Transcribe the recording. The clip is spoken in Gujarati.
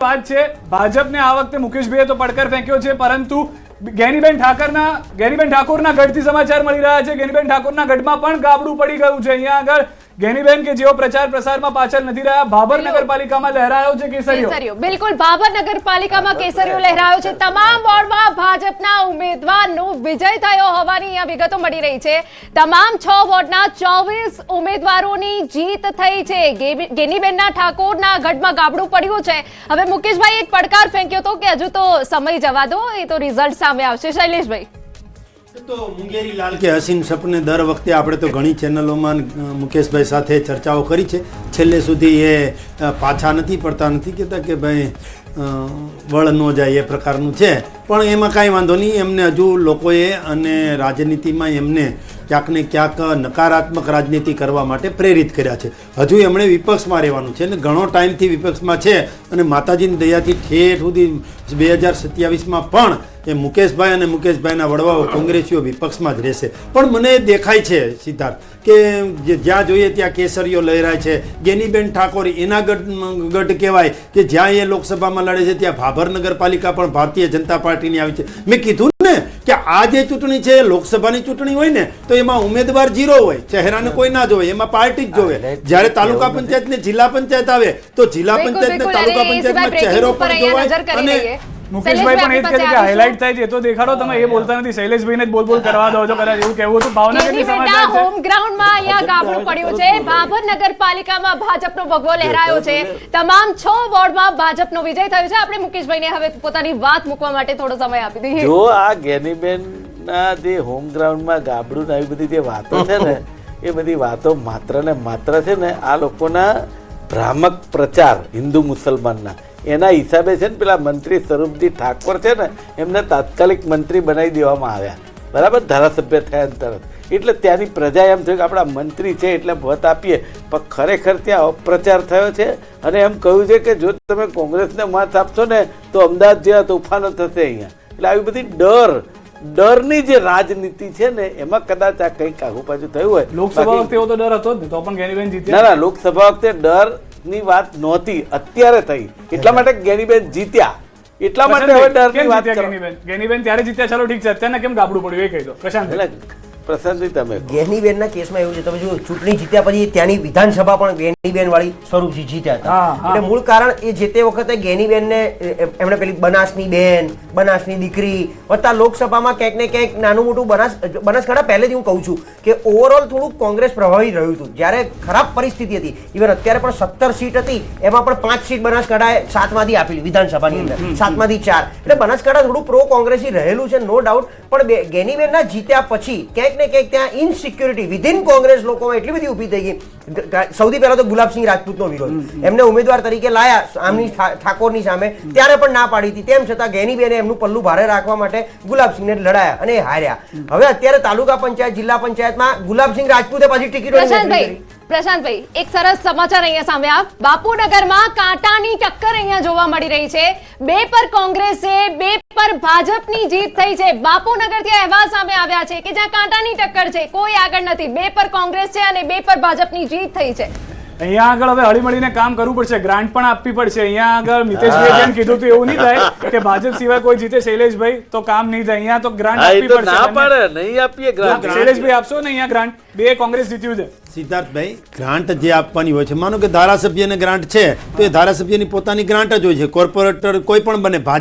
વાત છે ભાજપને આ વખતે મુકેશભાઈએ તો પડકાર ફેંક્યો છે, પરંતુ ગેનીબેન ઠાકોરના ગઢથી સમાચાર મળી રહ્યા છે. ગેનીબેન ઠાકોરના ગઢમાં પણ ગાબડું પડી ગયું છે. અહીંયા આગળ ગેનીબેન કે જેઓ પ્રચાર પ્રસારમાં પાછળ નથી રહ્યા, ભાભર નગરપાલિકામાં લહેરાયો છે કેસરીઓ. બિલકુલ, ભાભર નગરપાલિકામાં કેસરીઓ લહેરાયો છે. તમામ વોર્ડમાં ભાજપના ઉમેદવારનો વિજય થયો હોવાની અહીંયા વિગતો મળી રહી છે. તમામ 6 વોર્ડના 24 ઉમેદવારોની જીત થઈ છે. ગેનીબેનના ઠાકોરના ગઢમાં ગાબડું પડ્યું છે. હવે મુકેશભાઈ એક પડકાર ફેંક્યો તો કે હજુ તો સમય જવા દો, એ તો રિઝલ્ટ સામે આવશે. શૈલેષભાઈ, તો મુંગેરી લાલ કે હસીન સપને દર વખતે આપણે તો ઘણી ચેનલોમાં મુકેશભાઈ સાથે ચર્ચાઓ કરી છે. છેલ્લે સુધી એ પાછા નથી પડતા, નથી કહેતા કે ભાઈ વળ ન જાય એ પ્રકારનું છે. પણ એમાં કાંઈ વાંધો નહીં, એમને હજુ લોકોએ અને રાજનીતિમાં એમને ક્યાંક ને ક્યાંક નકારાત્મક રાજનીતિ કરવા માટે પ્રેરિત કર્યા છે. હજુ એમણે વિપક્ષમાં રહેવાનું છે અને ઘણો ટાઈમથી વિપક્ષમાં છે અને માતાજીની દયાથી ઠેઠ સુધી 2027માં પણ એ મુકેશભાઈ અને મુકેશભાઈના વડવાઓ કોંગ્રેસીઓ વિપક્ષમાં જ રહેશે. પણ મને દેખાય છે સિદ્ધાર્થ કે જ્યાં જોઈએ ત્યાં કેસરીઓ લહેરાય છે. ગેનીબેન ઠાકોર એના ગઢ કહેવાય કે જ્યાં એ લોકસભામાં લડે છે, ત્યાં ભાભર નગરપાલિકા પણ ભારતીય જનતા પાર્ટીની આવી છે. મેં કીધું ને કે આ જે ચૂંટણી છે લોકસભાની ચૂંટણી હોય ને તો એમાં ઉમેદવાર 0 હોય, ચહેરાને કોઈ ના જોવે, એમાં પાર્ટી જ જોવે. જ્યારે તાલુકા પંચાયત ને જિલ્લા પંચાયત આવે તો જિલ્લા પંચાયત ને તાલુકા પંચાયતમાં ચહેરો પણ જોવાય. અને મુકેશભાઈ પણ એ જ કહે છે કે હાઇલાઇટ થાય છે, તો દેખાડો. તમે એ બોલતા નથી, શૈલેષભાઈને જ બોલ કરવા દો છો. કદાચ એવું કહેવું હતું. ભાવનગરની સમાચાર છે, હોમ ગ્રાઉન્ડમાં અહીંયા ગાબડું પડ્યું છે. ભાભર નગરપાલિકામાં ભાજપનો ભગવો લહેરાયો છે. તમામ 6 વોર્ડમાં ભાજપનો વિજય થયો છે. આપણે મુકેશભાઈને હવે પોતાની વાત મૂકવા માટે થોડો સમય આપી દઈએ. જો આ ગેનીબેનના જે હોમ ગ્રાઉન્ડમાં ગાબડું આવી બધી જે વાતો છે ને, એ બધી વાતો માત્ર ને માત્ર છે ને આ લોકોના ભ્રામક પ્રચાર હિન્દુ મુસલમાનના એના હિસાબે છે ને પેલા મંત્રી સ્વરૂપજી ઠાકોર છે ને એમને તાત્કાલિક મંત્રી બનાવી દેવામાં આવ્યા, બરાબર, ધારાસભ્ય થયા તરત. એટલે ત્યાંની પ્રજા એમ થયું કે આપણા મંત્રી છે એટલે મત આપીએ. પણ ખરેખર ત્યાં અપપ્રચાર થયો છે અને એમ કહ્યું છે કે જો તમે કોંગ્રેસને મત આપશો ને તો અમદાવાદ જેવા તોફાનો થશે અહીંયા. એટલે આવી બધી ડરની જે રાજનીતિ છે ને એમાં કદાચ આ કંઈક આગુ પાછું થયું હોય. લોકસભા વખતે એવો તો ડર હતો જ, તો પણ ગેનીબેન જીત્યા. ના, લોકસભા વખતે ડર ની વાત નહોતી, અત્યારે થઈ. એટલા માટે ગેનીબેન જીત્યા, એટલા માટે હવે ડરની વાત કરો. ગેનીબેન ત્યારે જીત્યા, ચાલો ઠીક છે. અત્યારે કેમ ગાબડું પડ્યું એ કહી દો પ્રશાંત. પ્રશાંતજી તમે ગેનીબેનના કેસમાં એવું છે, તમે જો ચૂંટણી જીત્યા પછી ત્યાંની વિધાનસભા પણ ગેનીબેન વાળી સ્વરૂપજી જીત્યા હતા. એટલે મૂળ કારણ એ જે તે વખતે ગેનીબેનને એમણે પેલી બનાસની બેન, બનાસની દીકરી વત્તા લોકસભામાં ક્યાંક ને ક્યાંક નાનું મોટું બનાસકાંઠા પહેલેથી હું કહું છું કે ઓવરઓલ થોડુંક કોંગ્રેસ પ્રભાવિત રહ્યું હતું. જ્યારે ખરાબ પરિસ્થિતિ હતી, ઇવન અત્યારે પણ 17 સીટ હતી, એમાં પણ 5 સીટ બનાસકાંઠાએ 7માંથી આપેલી વિધાનસભાની અંદર, 7માંથી 4. એટલે બનાસકાંઠા થોડું પ્રો કોંગ્રેસી રહેલું છે, નો ડાઉટ. પણ ગેનીબેનના જીત્યા પછી ક્યાંક ને ક્યાંક ત્યાં ઇનસિક્યોરિટી વિધિન કોંગ્રેસ લોકોમાં એટલી બધી ઊભી થઈ ગઈ. સૌથી પહેલા તો ગુલાબસિંહ રાજપૂતનો વિરોધ, એમને ઉમેદવાર તરીકે લાયા આમની ઠાકોરની સામે, ત્યારે પણ ના પાડી હતી. તેમ છતાં ગેનીબેને એમનું પલ્લું ભારે રાખવા માટે ગુલાબસિંહને લડાયા અને હાર્યા. હવે અત્યારે તાલુકા પંચાયત, જિલ્લા પંચાયતમાં ગુલાબસિંહ રાજપૂતે પાછી ટિકિટો. પ્રશાંતભાઈ, એક સરસ સમાચાર અહીંયા સામે આવ્યા. બાપુનગરમાં કાંટાની ટક્કર અહીંયા જોવા મળી રહી છે. 2 પર કોંગ્રેસે, 2 પર ભાજપની જીત થઈ છે. બાપુનગરથી અહેવાલ સામે આવ્યા છે કે જ્યાં કાંટાની ટક્કર છે, કોઈ આગળ નથી. 2 પર કોંગ્રેસ છે અને 2 પર ભાજપની જીત થઈ છે. અહીંયા આગળ હવે હળીમળીને કામ કરવું પડશે, ગ્રાન્ટ પણ આપવી પડશે. અહીંયા આગળ મિતેશભાઈ જેમ કીધું હતું એવું નહીં થાય કે ભાજપ સિવાય કોઈ જીતે. શૈલેષભાઈ, તો કામ નહીં થાય. અહીંયા તો ગ્રાન્ટ આપવી પડશે. ના પાડે, નહીં આપીએ ગ્રાન્ટ. શૈલેષભાઈ આપશો ને અહીંયા ગ્રાન્ટ? 2 કોંગ્રેસ જીત્યું છે. સિદ્ધાર્થભાઈ, ગ્રાન્ટ જે આપવાની હોય છે, માનો કે ધારાસભ્યને ગ્રાન્ટ છે તો એ ધારાસભ્યની પોતાની ગ્રાન્ટ જ હોય છે. કોર્પોરેટર કોઈ પણ બને,